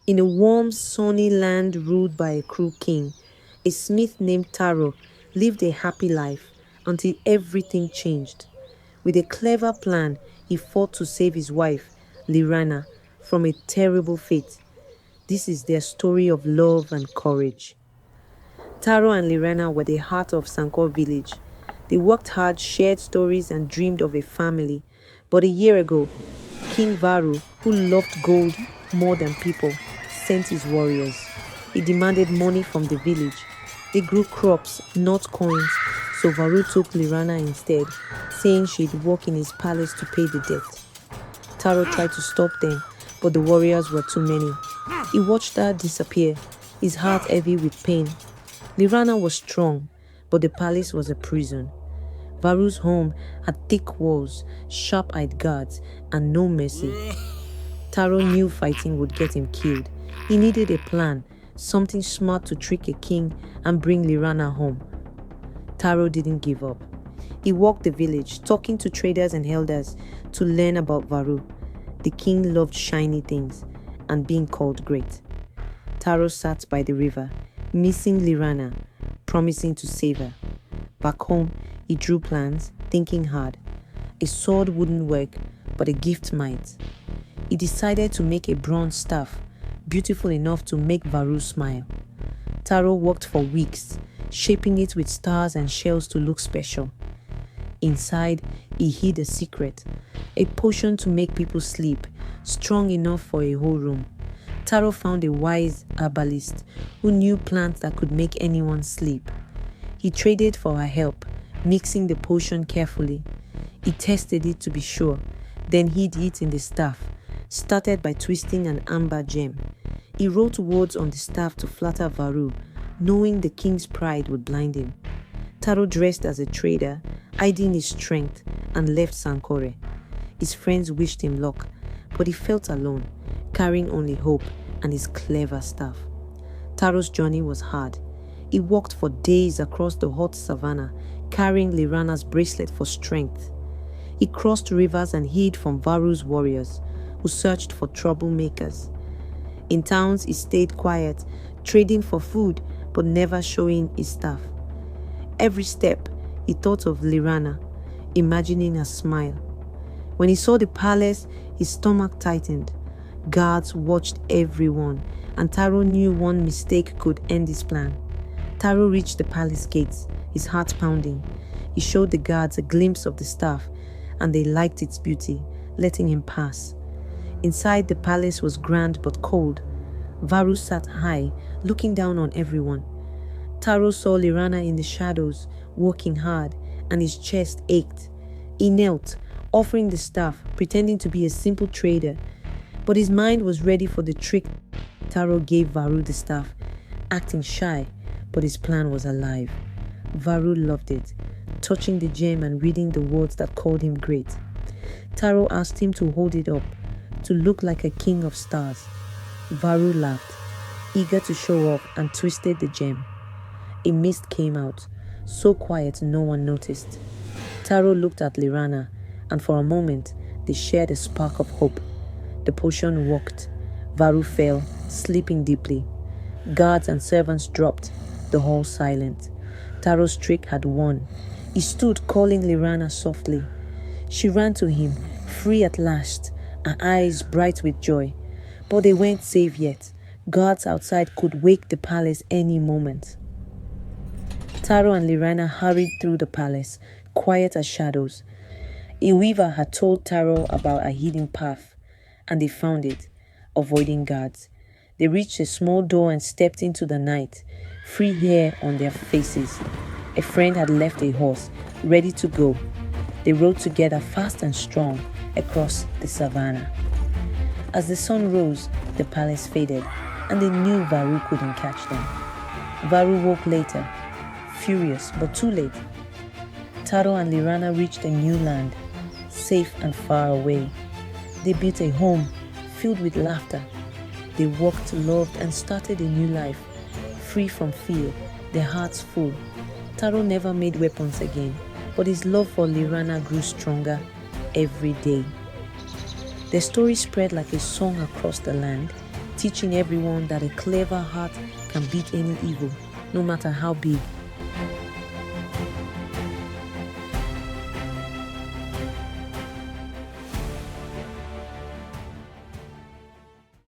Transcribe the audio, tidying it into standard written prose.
In a warm, sunny land ruled by a cruel king, a smith named Taro lived a happy life until everything changed. With a clever plan, he fought to save his wife, Lirana, from a terrible fate. This is their story of love and courage. Taro and Lirana were the heart of Sankor village. They worked hard, shared stories, and dreamed of a family. But a year ago, King Varu, who loved gold more than people, sent his warriors. He demanded money from the village. They grew crops, not coins, so Varu took Lirana instead, saying she'd work in his palace to pay the debt. Taro tried to stop them, but the warriors were too many. He watched her disappear, his heart heavy with pain. Lirana was strong, but the palace was a prison. Varu's home had thick walls, sharp-eyed guards, and no mercy. Taro knew fighting would get him killed. He needed a plan, something smart to trick a king and bring Lirana home. Taro didn't give up. He walked the village, talking to traders and elders to learn about Varu. The king loved shiny things and being called great. Taro sat by the river, missing Lirana, promising to save her. Back home, he drew plans, thinking hard. A sword wouldn't work, but a gift might. He decided to make a bronze staff, beautiful enough to make Varu smile. Taro worked for weeks, shaping it with stars and shells to look special. Inside, he hid a secret, a potion to make people sleep, strong enough for a whole room. Taro found a wise herbalist who knew plants that could make anyone sleep. He traded for her help, mixing the potion carefully. He tested it to be sure, then hid it in the staff, started by twisting an amber gem. He wrote words on the staff to flatter Varu, knowing the king's pride would blind him. Taro dressed as a trader, hiding his strength, and left Sankore. His friends wished him luck, but he felt alone, carrying only hope and his clever staff. Taro's journey was hard. He walked for days across the hot savannah, carrying Lirana's bracelet for strength. He crossed rivers and hid from Varu's warriors, who searched for troublemakers. In towns, he stayed quiet, trading for food, but never showing his staff. Every step, he thought of Lirana, imagining her smile. When he saw the palace, his stomach tightened. Guards watched everyone, and Taro knew one mistake could end his plan. Taro reached the palace gates, his heart pounding. He showed the guards a glimpse of the staff, and they liked its beauty, letting him pass. Inside, the palace was grand but cold. Varu sat high, looking down on everyone. Taro saw Lirana in the shadows, working hard, and his chest ached. He knelt, offering the staff, pretending to be a simple trader. But his mind was ready for the trick. Taro gave Varu the staff, acting shy, but his plan was alive. Varu loved it, touching the gem and reading the words that called him great. Taro asked him to hold it up, to look like a king of stars. Varu laughed, eager to show off, and twisted the gem. A mist came out, so quiet no one noticed. Taro looked at Lirana, and for a moment they shared a spark of hope. The potion worked. Varu fell, sleeping deeply. Guards and servants dropped, the hall silent. Taro's trick had won. He stood calling Lirana softly. She ran to him, free at last, her eyes bright with joy. But they weren't safe yet. Guards outside could wake the palace any moment. Taro and Lirana hurried through the palace, quiet as shadows. A weaver had told Taro about a hidden path, and they found it, avoiding guards. They reached a small door and stepped into the night, free hair on their faces. A friend had left a horse, ready to go. They rode together fast and strong across the savannah. As the sun rose, the palace faded, and they knew Varu couldn't catch them. Varu woke later, furious, but too late. Taro and Lirana reached a new land, safe and far away. They built a home filled with laughter. They walked, loved, and started a new life, free from fear, their hearts full. Taro never made weapons again, but his love for Lirana grew stronger every day. Their story spread like a song across the land. teaching everyone that a clever heart can beat any evil, no matter how big